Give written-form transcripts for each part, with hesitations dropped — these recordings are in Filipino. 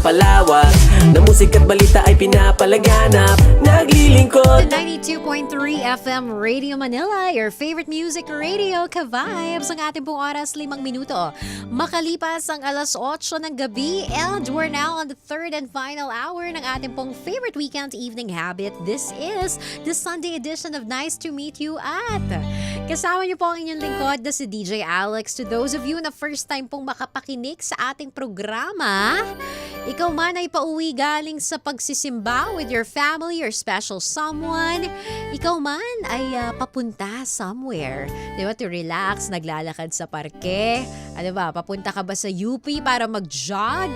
pinapalawak, na musika at balita ay pinapalaganap. Naglilingkod The 92.3 FM Radio Manila, your favorite music radio, ka-vibes. Ang ating pong oras, 5 minuto. Makalipas ang alas 8 ng gabi, and we're now on the third and final hour ng ating pong favorite weekend evening habit. This is the Sunday edition of Nice to Meet You at kasama niyo po ang inyong lingkod na si DJ Alex. To those of you na first time pong makapakinig sa ating programa, ikaw man ay pauwi galing sa pagsisimba with your family or special someone, ikaw man ay papunta somewhere, di ba, to relax, naglalakad sa parke, ano ba, papunta ka ba sa UP para mag-jog?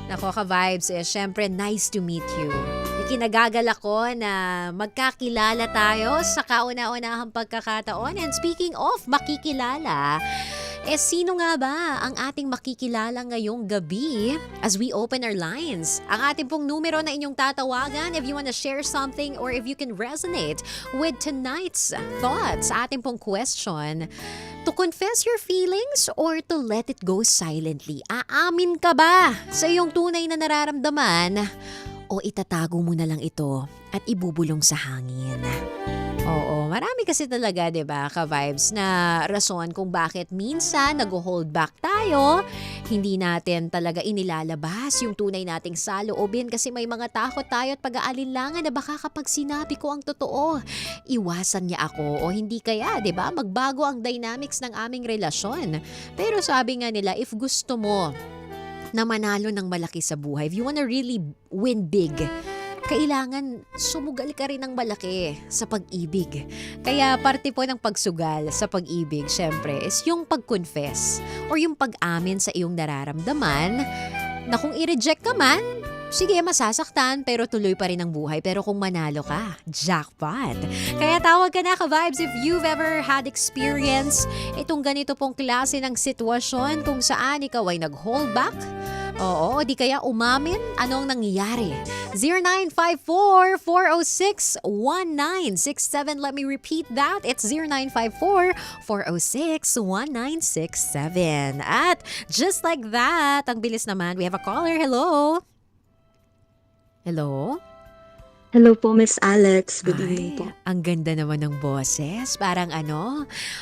Nako ka-vibes, syempre nice to meet you. Ikinagagal ako na magkakilala tayo sa kauna-unahang pagkakataon. And speaking of makikilala, sino nga ba ang ating makikilala ngayong gabi as we open our lines? Ang ating pong numero na inyong tatawagan if you wanna share something or if you can resonate with tonight's thoughts, ating pong question. To confess your feelings or to let it go silently? Aamin ka ba sa iyong tunay na nararamdaman o itatago mo na lang ito at ibubulong sa hangin? Oo, marami kasi talaga, 'di ba, ka-vibes na rason kung bakit minsan nag-hold back tayo, hindi natin talaga inilalabas yung tunay nating saloobin kasi may mga takot tayo at pag-aalinlangan na baka kapag sinabi ko ang totoo, iwasan niya ako o hindi kaya, 'di ba, magbago ang dynamics ng aming relasyon. Pero sabi nga nila, if gusto mo na manalo ng malaki sa buhay, if you wanna really win big, kailangan sumugal ka rin ng malaki sa pag-ibig. Kaya parte po ng pagsugal sa pag-ibig, syempre, is yung pag-confess or yung pag-amin sa iyong nararamdaman na kung i-reject ka man, sige, masasaktan pero tuloy pa rin ang buhay. Pero kung manalo ka, jackpot. Kaya tawag ka na, ka-vibes, if you've ever had experience itong ganito pong klase ng sitwasyon kung saan ikaw ay nag-hold back. Oo, di kaya umamin anong nangyayari. 0954-406-1967. Let me repeat that. It's 0954-406-1967. At just like that, ang bilis naman, we have a caller. Hello? Hello? Hello po, Miss Alex. Good evening po. Ang ganda naman ng boses. Parang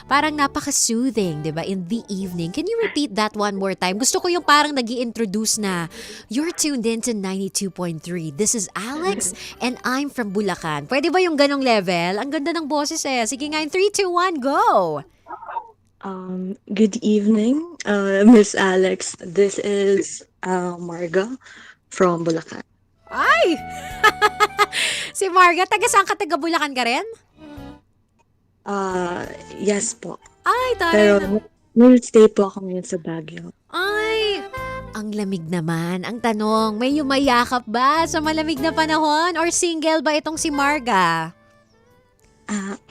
parang napaka-soothing, di ba, in the evening. Can you repeat that one more time? Gusto ko yung parang nag-i-introduce na, you're tuned in to 92.3. This is Alex and I'm from Bulacan. Pwede ba yung ganong level? Ang ganda ng boses eh. Sige nga, in 3, 2, 1, go! Good evening, Miss Alex. This is Marga from Bulacan. Ay! Si Marga, taga saan ka? Taga Bulacan ka rin? Yes po. Ay, Pero taray na. nag-stay po ako ngayon sa Baguio. Ay, ang lamig naman. Ang tanong, may yumayakap ba sa malamig na panahon or single ba itong si Marga?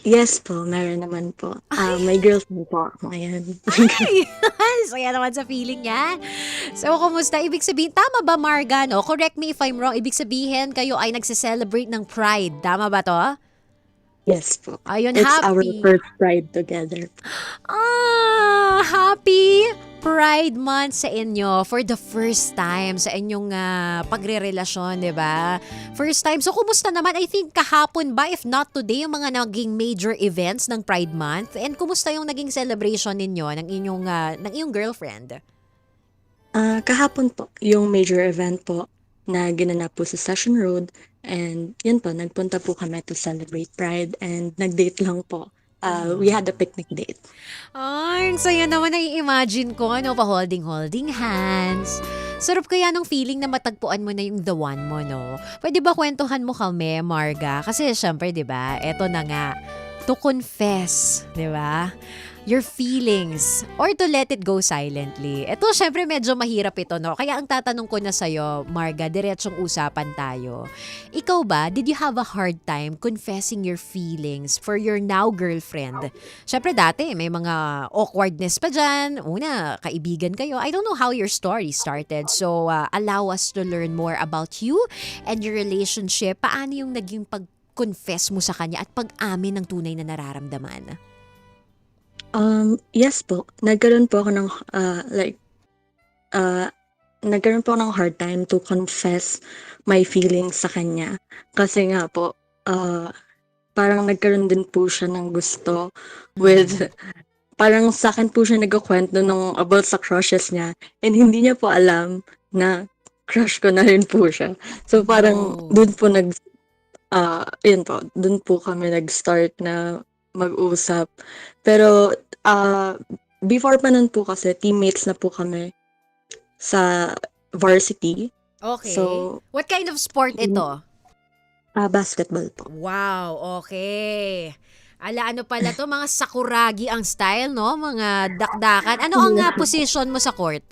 Yes po, meron naman po. May girlfriend po ako ngayon. Ay, saya naman sa feeling yan. So, kumusta? Ibig sabihin, tama ba Marga, no? Correct me if I'm wrong. Ibig sabihin, kayo ay nagse-celebrate ng Pride. Tama ba to? Yes po. Ayun, It's our happy. first Pride together. Happy Pride Month sa inyo for the first time sa inyong pagre-relasyon, di ba? First time. So, kumusta naman? I think kahapon ba, if not today, yung mga naging major events ng Pride Month? And kumusta yung naging celebration ninyo ng iyong girlfriend? Kahapon po, yung major event po na ginanap po sa Session Road. And yun po, nagpunta po kami to celebrate Pride and nag-date lang po. We had a picnic date. Ay, ang saya naman na i-imagine ko, pa-holding hands. Sarap kaya nung feeling na matagpuan mo na yung the one mo, no? Pwede ba kwentuhan mo kami, Marga? Kasi syempre, di ba, eto na nga, to confess, di ba? Your feelings or to let it go silently. Ito, syempre, medyo mahirap ito, no? Kaya ang tatanong ko na sa'yo, Marga, diretsong usapan tayo. Ikaw ba, did you have a hard time confessing your feelings for your now girlfriend? Syempre, dati, may mga awkwardness pa dyan. Una, kaibigan kayo. I don't know how your story started. So, allow us to learn more about you and your relationship. Paano yung naging pag-confess mo sa kanya at pag-amin ng tunay na nararamdaman? Yes po. Nagkaroon po ako ng nagkaroon po ako ng hard time to confess my feelings sa kanya. Kasi nga po, parang nagkaroon din po siya ng gusto with, parang sa akin po siya nagkukwento nung about sa crushes niya and hindi niya po alam na crush ko na rin po siya. So parang Oh. dun po yun po, dun po kami nag-start na mag-usap. Pero before pa nun po kasi teammates na po kami sa varsity. Okay. So, What kind of sport ito? basketball po. Wow, okay. Ano pala to, mga sakuragi ang style, no? Mga dakdakan. Ano ang position mo sa court?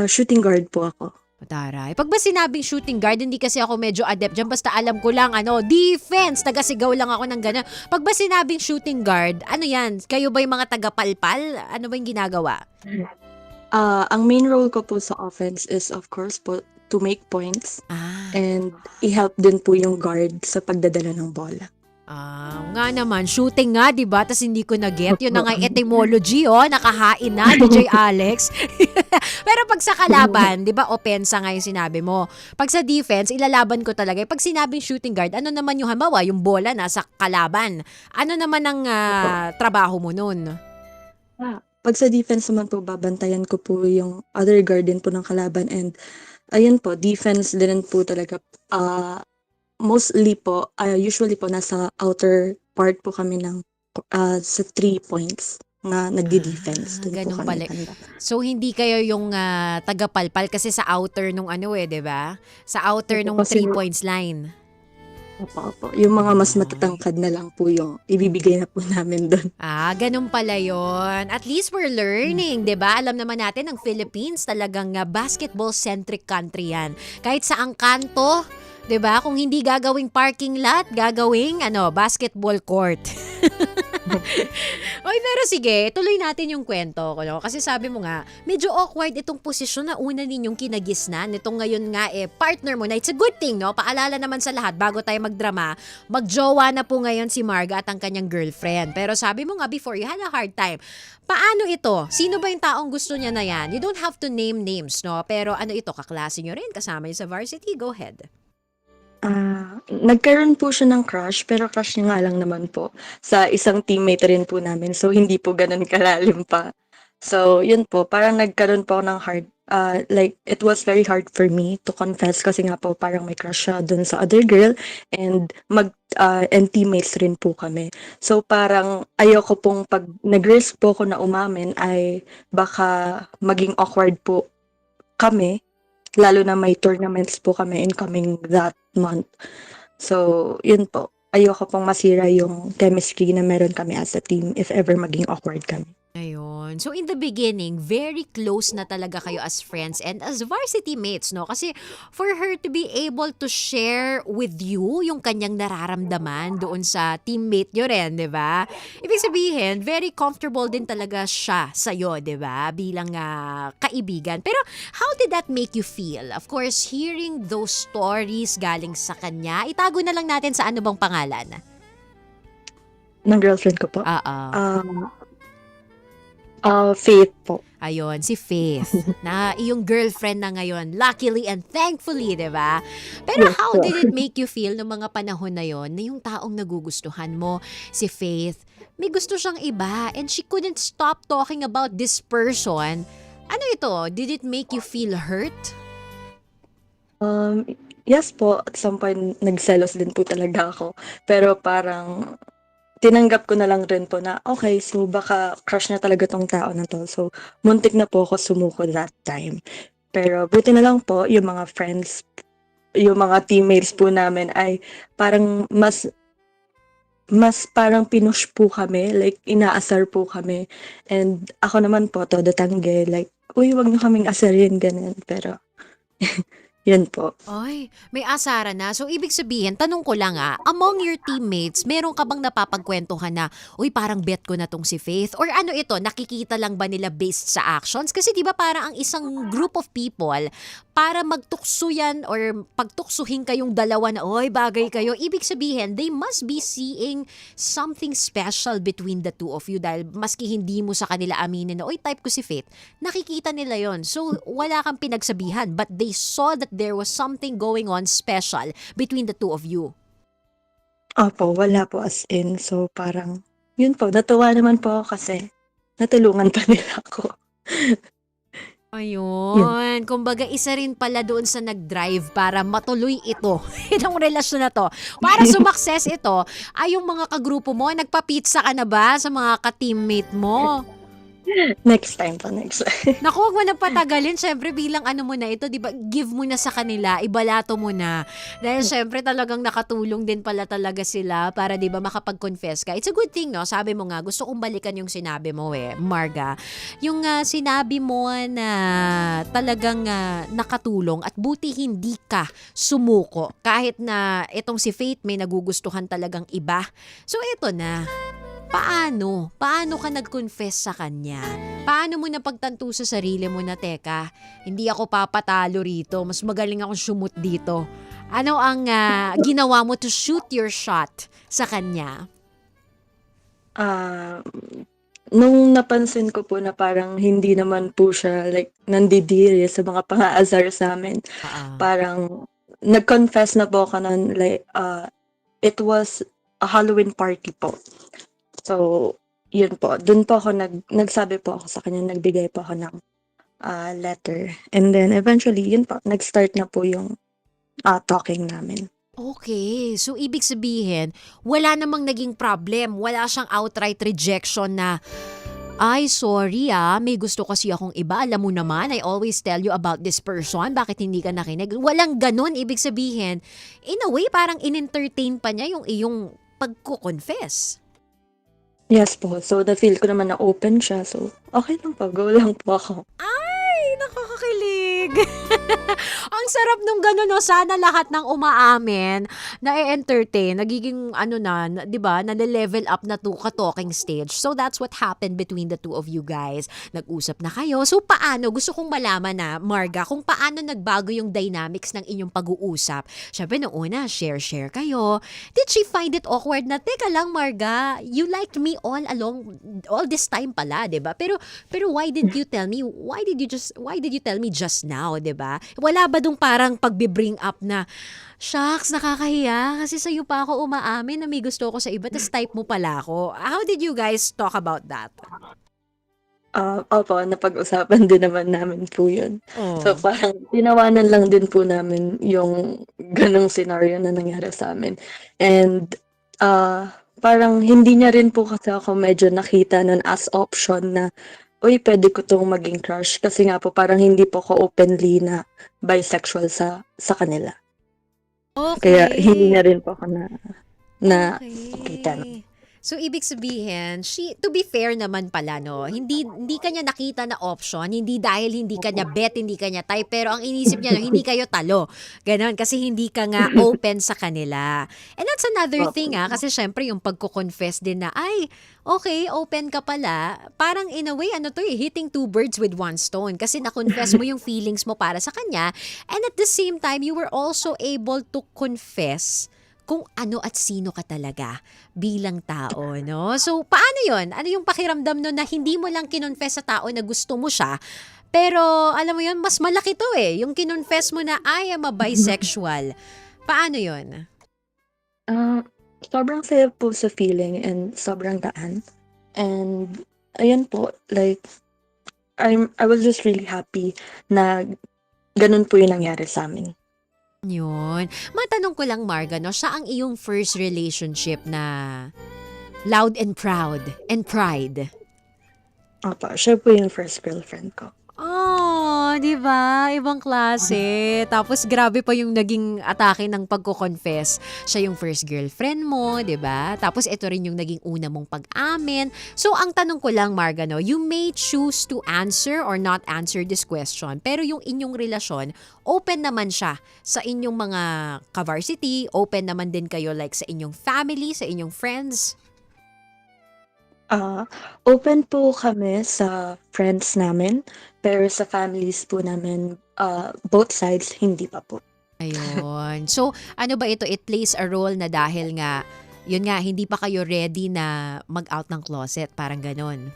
Shooting guard po ako. Mataray. Pag ba sinabing shooting guard, hindi kasi ako medyo adept dyan. Basta alam ko lang, defense. Tagasigaw lang ako ng gano'n. Pag ba sinabing shooting guard, ano yan? Kayo ba yung mga tagapalpal? Ano ba yung ginagawa? Ang main role ko po sa offense is of course po to make points and i-help din po yung guard sa pagdadala ng bola. Nga naman, shooting nga, di ba? Tas hindi ko na-get. Yun na nga yung etymology, nakahain na, DJ Alex. Pero pag sa kalaban, di ba, opensa nga yung sinabi mo. Pag sa defense, ilalaban ko talaga. Pag sinabing shooting guard, ano naman yung halimbawa, yung bola nasa kalaban. Ano naman ang trabaho mo nun? Pag sa defense naman po, babantayan ko po yung other guard din po ng kalaban and ayun po, defense din po talaga. Mostly po, usually po nasa outer part po kami ng sa 3 points na nagdi-defense. Doon po Ganun kami pala. handa. So, hindi kayo yung tagapalpal kasi sa outer nung di ba? Sa outer Opo, nung kasi 3 points line. Opo. Yung mga mas matatangkad na lang po yung ibibigay na po namin doon. Ganun pala yon. At least we're learning, 'di ba? Alam naman natin ang Philippines talagang basketball-centric country yan. Kahit sa ang kanto, 'di ba? Kung hindi gagawing parking lot, gagawing basketball court. Oy, pero sige, tuloy natin yung kwento ko, no? Kasi sabi mo nga, medyo awkward itong posisyon na una ninyong kinagisnan. Itong ngayon nga partner mo na. It's a good thing, no? Paalala naman sa lahat, bago tayo magdrama, magjowa na po ngayon si Marga at ang kanyang girlfriend. Pero sabi mo nga before, you had a hard time. Paano ito? Sino ba yung taong gusto niya na yan? You don't have to name names, no? Pero ano ito, kaklase nyo rin, kasama niyo sa varsity? Go ahead. Nagkaroon po siya ng crush, pero crush niya nga lang naman po sa isang teammate rin po namin. So, hindi po ganun kalalim pa. So, yun po, parang nagkaroon po ako ng like, it was very hard for me to confess kasi nga po parang may crush siya dun sa other girl and and teammates rin po kami. So, parang ayoko pong pag nag-risk po ako na umamin ay baka maging awkward po kami. Lalo na may tournaments po kami incoming that month. So, yun po. Ayoko pong masira yung chemistry na meron kami as a team if ever maging awkward kami. Ayun. So in the beginning, very close na talaga kayo as friends and as varsity mates, no? Kasi for her to be able to share with you yung kanyang nararamdaman doon sa teammate nyo rin, di ba? Ibig sabihin, very comfortable din talaga siya sa'yo, di ba? Bilang kaibigan. Pero how did that make you feel? Of course, hearing those stories galing sa kanya, itago na lang natin sa ano bang pangalan? Ng girlfriend ko po. Faith po. Ayun, si Faith, na iyong girlfriend na ngayon, luckily and thankfully, di ba? Pero Yes, how po. did it make you feel noong mga panahon na yon na yung taong nagugustuhan mo, si Faith, may gusto siyang iba and she couldn't stop talking about this person? Ano ito? Did it make you feel hurt? Yes po, at some point nagselos din po talaga ako. Pero parang tinanggap ko na lang rin po na okay, so baka crush na talaga tong tao na to. So muntik na po ako sumuko that time. Pero buti na lang po yung mga friends, yung mga teammates po namin ay parang mas parang pinush po kami, like inaasar po kami. And ako naman po, todo tangge, like, uy, wag niyo kaming asarin, ganun. Pero Yun po. Ay, may asara na. So, ibig sabihin, tanong ko lang among your teammates, meron ka bang napapagkwentuhan na, uy, parang bet ko na tong si Faith? Or ano ito, nakikita lang ba nila based sa actions? Kasi di ba parang ang isang group of people, para magtukso yan or pagtuksuhin kayong dalawa na, oy, bagay kayo, ibig sabihin, they must be seeing something special between the two of you dahil maski hindi mo sa kanila aminin na, oy, type ko si Faith, nakikita nila yon. So, wala kang pinagsabihan but they saw that there was something going on special between the two of you. Opo, wala po as in. So parang, yun po, natuwa naman po ako kasi natulungan pa nila ako. Yun. Ayun. Kumbaga, isa rin pala doon sa nag-drive para matuloy ito. Itong relasyon na to. Para sumakses ito, ay yung mga kagrupo mo, nagpa-pizza ka na ba sa mga ka-teammate mo? Next time po, next time. Naku, huwag mo na patagalin. Siyempre, bilang ano mo na ito, di ba, give mo na sa kanila, ibalato mo na. Dahil siyempre, talagang nakatulong din pala talaga sila para, di ba, makapag-confess ka. It's a good thing, no? Sabi mo nga, gusto kong balikan yung sinabi mo Marga. Yung sinabi mo na talagang nakatulong at buti hindi ka sumuko. Kahit na itong si Faith may nagugustuhan talagang iba. So, ito na. Paano? Paano ka nag-confess sa kanya? Paano mo napagtanto sa sarili mo na, teka, hindi ako papatalo rito, mas magaling akong shoot dito. Ano ang ginawa mo to shoot your shot sa kanya? Nung napansin ko po na parang hindi naman po siya like nandidiri sa mga pang-aazar sa amin, parang nag-confess na po ako nun, like, it was a Halloween party po. So, yun po. Doon po ako nagsabi po ako sa kanya, nagbigay po ako ng letter. And then eventually, yun po, nag-start na po yung talking namin. Okay, so ibig sabihin, wala namang naging problem, wala siyang outright rejection na, ay, sorry may gusto kasi akong iba, alam mo naman, I always tell you about this person, bakit hindi ka nakinig? Walang ganun, ibig sabihin, in a way, parang in-entertain pa niya yung iyong pagko-confess. Yes po. So, na-feel ko naman na open siya. So, okay lang po. Go lang po ako. Ay, nakakakilig. Ang sarap nung gano'n, no? Sana lahat ng umaamin na entertain nagiging di ba, nale-level up na to ka-talking stage. So that's what happened between the two of you guys. Nag-usap na kayo. So paano? Gusto kong malaman na, Marga, kung paano nagbago yung dynamics ng inyong pag-uusap. Syempre, noong una, share kayo. Did she find it awkward na, teka lang, Marga, you liked me all along, all this time pala, di ba? Pero why did you tell me? Why did you tell me just now, di ba? Wala ba dong parang pagbe-bring up na, shucks, nakakahiya kasi sa'yo pa ako umaamin na may gusto ko sa iba, tas type mo pala ako. How did you guys talk about that? Opo, napag-usapan din naman namin po yun. Oh. So, parang tinawanan lang din po namin yung ganong scenario na nangyari sa amin. And, parang hindi niya rin po kasi ako medyo nakita nun as option na, uy, pwede ko tong maging crush. Kasi nga po, parang hindi po ako openly na bisexual sa kanila. Okay. Kaya hindi niya rin po ako na Okay. kita. So, ibig sabihin, to be fair naman pala, no? Hindi kanya nakita na option, hindi dahil hindi kanya bet, hindi kanya type, pero ang inisip niya, no, hindi kayo talo. Ganon, kasi hindi ka nga open sa kanila. And that's another thing, kasi syempre yung pagko-confess din na, ay, okay, open ka pala. Parang in a way, hitting two birds with one stone. Kasi na-confess mo yung feelings mo para sa kanya, and at the same time, you were also able to confess kung ano at sino ka talaga bilang tao, no? So, paano yon? Ano yung pakiramdam no na hindi mo lang kinonfess sa tao na gusto mo siya, pero alam mo yon, mas malaki to yung kinonfess mo na I am a bisexual. Paano yon? Sobrang saya po sa feeling and sobrang gaan. And, ayan po, like, I was just really happy na ganun po yung nangyari sa amin. Yun. Matanong ko lang, Marga, no? Siya ang iyong first relationship na loud and proud and pride. Opo, siya po yung first girlfriend ko. Oh, 'di ba? Ibang klase. Tapos grabe pa yung naging atake ng pagko-confess. Siya yung first girlfriend mo, 'di ba? Tapos ito rin yung naging una mong pag-amin. So ang tanong ko lang, Marga, no, you may choose to answer or not answer this question. Pero yung inyong relasyon, open naman siya sa inyong mga ka-varsity, open naman din kayo like sa inyong family, sa inyong friends. Ah, Open po kami sa friends namin, pero sa families po namin, both sides hindi pa po. Ayun. So, ano ba ito? It plays a role na dahil nga, yun nga, hindi pa kayo ready na mag-out ng closet. Parang ganon.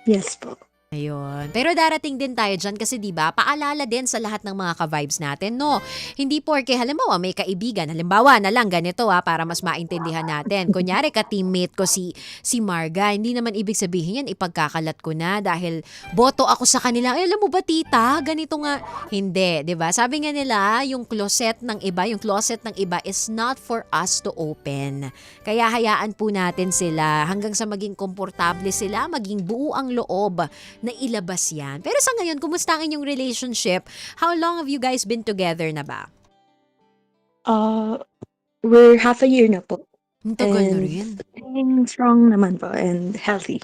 Yes po. Ayun. Pero darating din tayo dyan kasi 'di ba paalala din sa lahat ng mga ka-vibes natin, no? Hindi porke halimbawa may kaibigan, halimbawa na lang ganito para mas maintindihan natin. Kunyari ka-teammate ko si Marga, hindi naman ibig sabihin yan ipagkakalat ko na dahil boto ako sa kanila. Ay, alam mo ba tita, ganito nga. Hindi, 'di ba? Sabi nga nila, yung closet ng iba, yung closet ng iba is not for us to open. Kaya hayaan po natin sila hanggang sa maging komportable sila, maging buo ang loob na ilabas yan. Pero sa ngayon, kumusta ang inyong relationship? How long have you guys been together na ba? Uh, we're half a year na po, Ang tagal na and rin. staying strong naman po and healthy.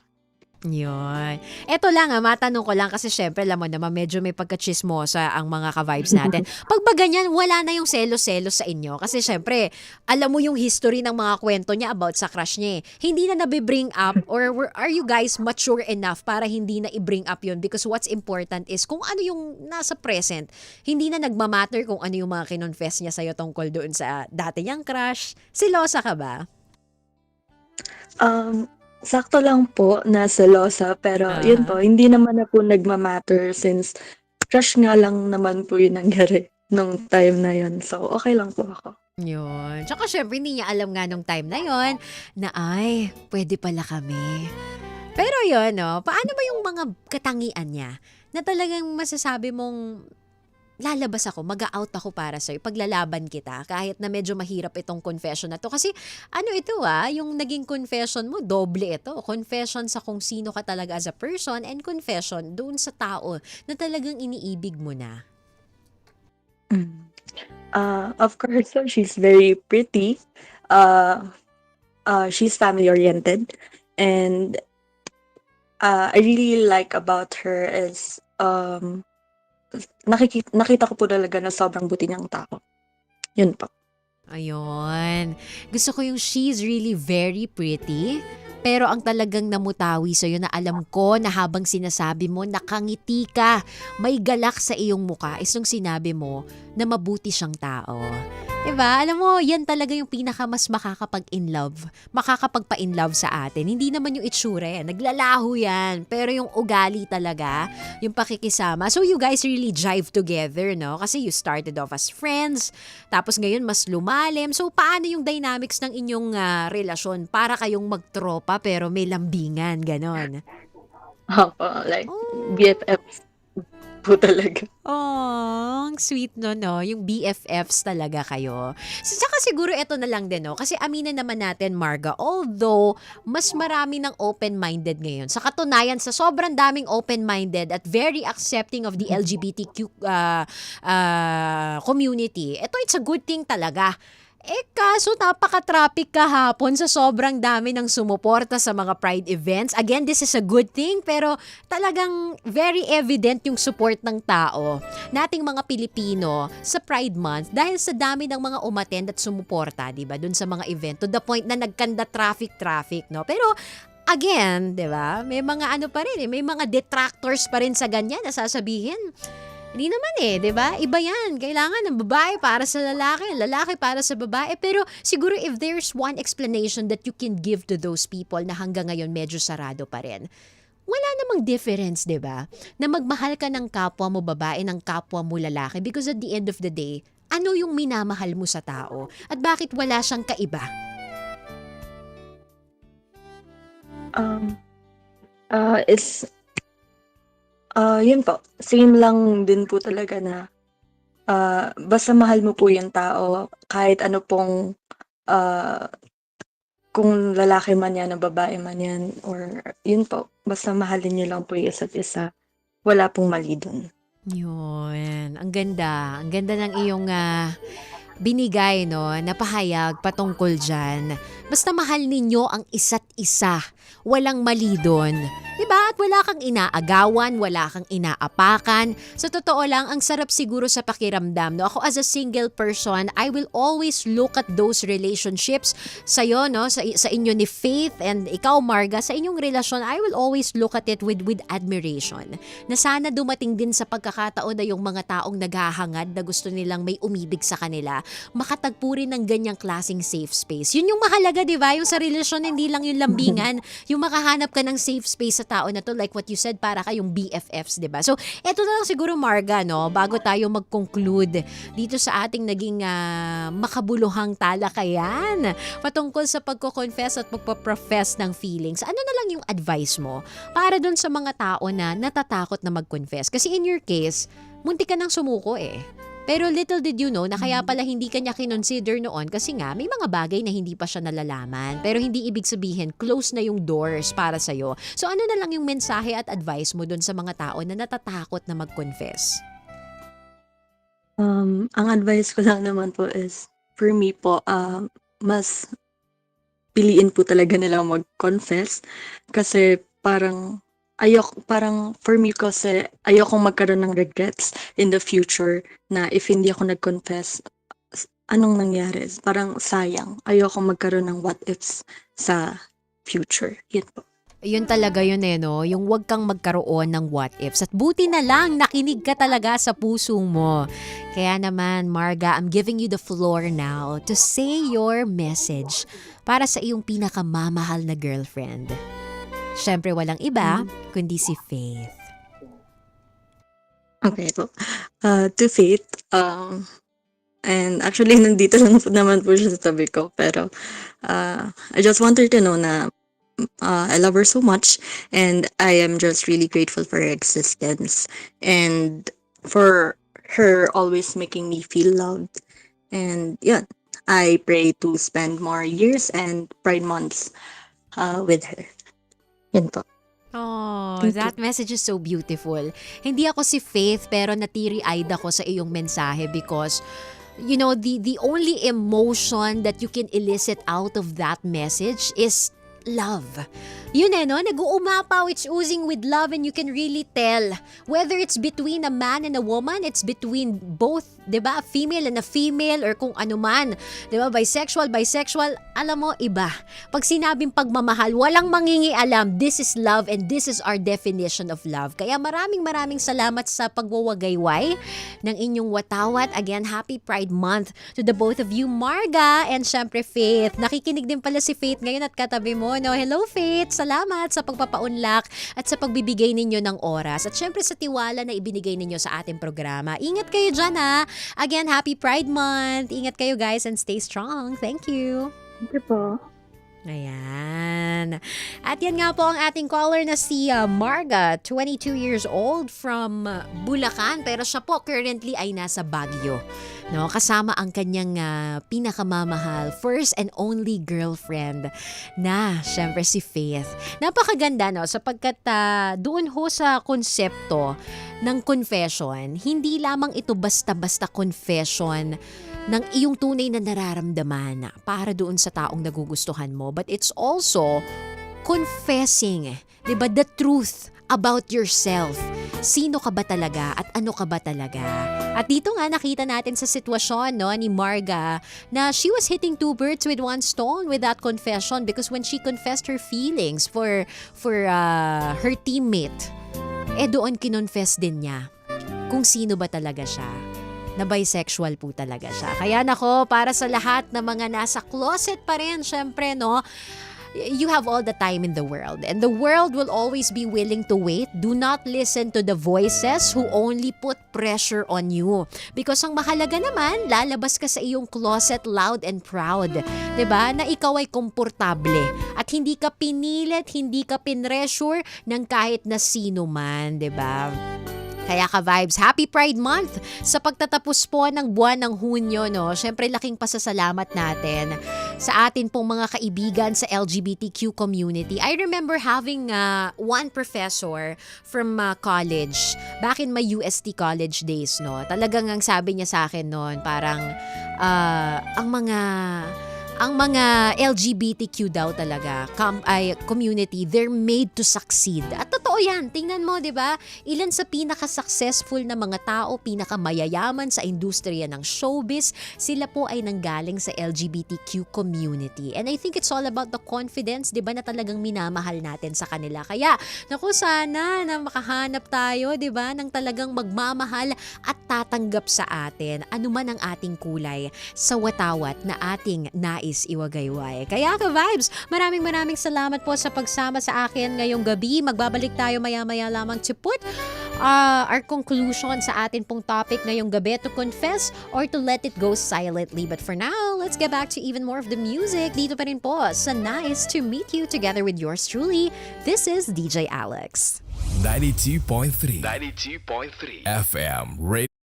Yun. Eto lang matanong ko lang kasi syempre alam mo naman medyo may pagka-chismosa ang mga ka-vibes natin. Pag ba ganyan, wala na yung selos-selos sa inyo. Kasi syempre, alam mo yung history ng mga kwento niya about sa crush niya eh. Hindi na nabibring up or are you guys mature enough para hindi na i-bring up yun? Because what's important is kung ano yung nasa present. Hindi na nagmamatter kung ano yung mga kinonfess niya sa'yo tungkol doon sa dati niyang crush. Silosa ka ba? Um, Sakto lang po na selosa, pero yun po, Aha. hindi naman na po nagma-matter since crush nga lang naman po yung nangyari nung time na yun. So, okay lang po ako. Yun. Tsaka syempre hindi niya alam nga nung time na yon na ay, pwede pala kami. Pero yun, no, paano ba yung mga katangian niya na talagang masasabi mong lalabas ako, mag-out ako para sa'yo, paglalaban kita, kahit na medyo mahirap itong confession na to. Kasi ano ito yung naging confession mo, doble ito. Confession sa kung sino ka talaga as a person and confession doon sa tao na talagang iniibig mo na. Mm. Of course, so she's very pretty. Uh, she's family oriented, and I really like about her is nakita ko po talaga na sobrang buti niyang tao. Yun po. Ayun. Gusto ko yung she's really very pretty. Pero ang talagang namutawi sa'yo na alam ko na habang sinasabi mo, nakangiti ka, may galak sa iyong muka is nung sinabi mo na mabuti siyang tao. 'Di ba? Alam mo, yan talaga yung pinaka mas makakapag-in love, makakapagpa-in love sa atin. Hindi naman yung itsura naglalaho yan. Pero yung ugali talaga, yung pakikisama. So you guys really jive together, no? Kasi you started off as friends, tapos ngayon mas lumalim. So paano yung dynamics ng inyong relasyon? Para kayong magtropa pero may lambingan, ganon. Opo, like Oh. BFFs po talaga. Oh, ang sweet no? Yung BFFs talaga kayo. Saka siguro ito na lang din, no? Kasi aminin naman natin, Marga, although mas marami ng open-minded ngayon, sa katunayan, sa sobrang daming open-minded at very accepting of the LGBTQ community, it's a good thing talaga. Kaso napaka-traffic kahapon sa sobrang dami ng sumuporta sa mga Pride events. Again, this is a good thing pero talagang very evident yung support ng tao nating mga Pilipino sa Pride Month dahil sa dami ng mga umattend at sumuporta, 'di ba? Dun sa mga event to the point na nagkanda traffic, no? Pero again, 'di ba? May mga ano pa rin, may mga detractors pa rin sa ganyan na sasabihin, hindi naman 'di ba? Iba 'yan. Kailangan ng babae para sa lalaki, lalaki para sa babae. Pero siguro if there's one explanation that you can give to those people na hanggang ngayon medyo sarado pa rin, wala namang difference, 'di ba? Na magmahal ka ng kapwa mo babae, ng kapwa mo lalaki because at the end of the day, ano yung minamahal mo sa tao at bakit wala siyang kaiba? Um, it's Yun po, same lang din po talaga na basta mahal mo po yung tao kahit ano pong ah, kung lalaki man yan o babae man yan or yun po, basta mahalin niyo lang po yung isa't isa. Wala pong mali dun. Yun, ang ganda. Ang ganda ng iyong binigay, no, na pahayag patungkol dyan. Basta mahal ninyo ang isa't isa. Walang mali doon. Diba? At wala kang inaagawan, wala kang inaapakan. Sa totoo lang, ang sarap siguro sa pakiramdam. No? Ako as a single person, I will always look at those relationships sa'yo, no? Sa inyo ni Faith and ikaw, Marga, sa inyong relasyon, I will always look at it with admiration. Na sana dumating din sa pagkakataon na yung mga taong naghahangad na gusto nilang may umibig sa kanila, makatagpo rin ng ganyang klaseng safe space. Yun yung mahalaga, di ba? Yung sa relasyon, hindi lang yung lambingan. Yung makahanap ka ng safe space sa tao na to, like what you said, para kayong BFFs, di ba? So, eto na lang siguro, Marga, no? Bago tayo mag-conclude dito sa ating naging makabuluhang talakayan patungkol sa pagko-confess at pagpo-profess ng feelings. Ano na lang yung advice mo para dun sa mga tao na natatakot na mag-confess? Kasi in your case, munti ka nang sumuko eh. Pero little did you know na kaya pala hindi ka niya kinonsider noon kasi nga may mga bagay na hindi pa siya nalalaman. Pero hindi ibig sabihin close na yung doors para sa'yo. So ano na lang yung mensahe at advice mo dun sa mga tao na natatakot na mag-confess? Ang advice ko lang naman po is, for me po, mas piliin po talaga nila mag-confess kasi parang for me kasi ayokong magkaroon ng regrets in the future na if hindi ako nag-confess, anong nangyari? Parang sayang. Ayokong magkaroon ng what ifs sa future. Yun po. Yun talaga yun eh, no? Yung wag kang magkaroon ng what ifs. At buti na lang, nakinig ka talaga sa puso mo. Kaya naman, Marga, I'm giving you the floor now to say your message para sa iyong pinakamamahal na girlfriend. Siyempre, walang iba, kundi si Faith. Okay po. To Faith, and actually nandito lang po naman po siya sa tabi ko, pero I just want her to know na I love her so much and I am just really grateful for her existence and for her always making me feel loved. And yeah, I pray to spend more years and Pride months with her. Yun po. Oh, Thank that message is so beautiful. Hindi ako si Faith pero natiri-eyed ako sa iyong mensahe because you know, the only emotion that you can elicit out of that message is love. Yun eh, no? Nag-uumapaw, it's oozing with love and you can really tell whether it's between a man and a woman, it's between both, di ba? A female and a female or kung ano man. Di ba? Bisexual, alam mo, iba. Pag sinabing pagmamahal, walang mangingialam. This is love and this is our definition of love. Kaya maraming salamat sa pagwawagayway ng inyong watawat. Again, happy Pride Month to the both of you, Marga and syempre Faith. Nakikinig din pala si Faith ngayon at katabi mo, no? Hello, Faith! Salamat sa pagpapaunlak at sa pagbibigay ninyo ng oras. At syempre sa tiwala na ibinigay ninyo sa ating programa. Ingat kayo dyan, ha? Again, happy Pride Month! Ingat kayo, guys, and stay strong. Thank you! Thank you po. Ayan. At yan nga po ang ating caller na si Marga, 22 years old from Bulacan. Pero siya po currently ay nasa Baguio. No, kasama ang kanyang pinakamamahal, first and only girlfriend na syempre si Faith. Napakaganda, no, sapagkat doon ho sa konsepto ng confession, hindi lamang ito basta-basta confession ng iyong tunay na nararamdaman para doon sa taong nagugustuhan mo, but it's also confessing, 'di ba, the truth about yourself. Sino ka ba talaga at ano ka ba talaga? At dito nga nakita natin sa sitwasyon, no, ni Marga na she was hitting two birds with one stone with that confession because when she confessed her feelings for her teammate, doon kinonfess din niya kung sino ba talaga siya. Na bisexual po talaga siya. Kaya nako, para sa lahat ng mga nasa closet pa rin, syempre, no, you have all the time in the world. And the world will always be willing to wait. Do not listen to the voices who only put pressure on you. Because ang mahalaga naman, lalabas ka sa iyong closet loud and proud. 'Di ba? Na ikaw ay komportable. At hindi ka pinilit, hindi ka pinressure ng kahit na sino man. 'Di ba? Kaya ka-vibes, Happy Pride Month sa pagtatapos po ng buwan ng Hunyo, no? Syempre laking pasasalamat natin sa atin pong mga kaibigan sa LGBTQ community. I remember having one professor from college, back in my UST college days, no? Talagang ang sabi niya sa akin noon, parang ang mga LGBTQ daw talaga, community, they're made to succeed. At totoo yan, tingnan mo, di ba? Ilan sa pinaka-successful na mga tao, pinaka-mayayaman sa industriya ng showbiz, sila po ay nanggaling sa LGBTQ community. And I think it's all about the confidence, di ba, na talagang minamahal natin sa kanila. Kaya, naku, sana na makahanap tayo, di ba, ng talagang magmamahal at tatanggap sa atin, anuman ang ating kulay, sa watawat na ating nais iwagayway. Kaya ka-vibes, maraming salamat po sa pagsama sa akin ngayong gabi. Magbabalik tayo maya-maya lamang to put our conclusion sa atin pong topic ngayong gabi, to confess or to let it go silently. But for now, let's get back to even more of the music. Dito pa rin po sa Nice to Meet You together with yours truly. This is DJ Alex. 92.3 FM Radio.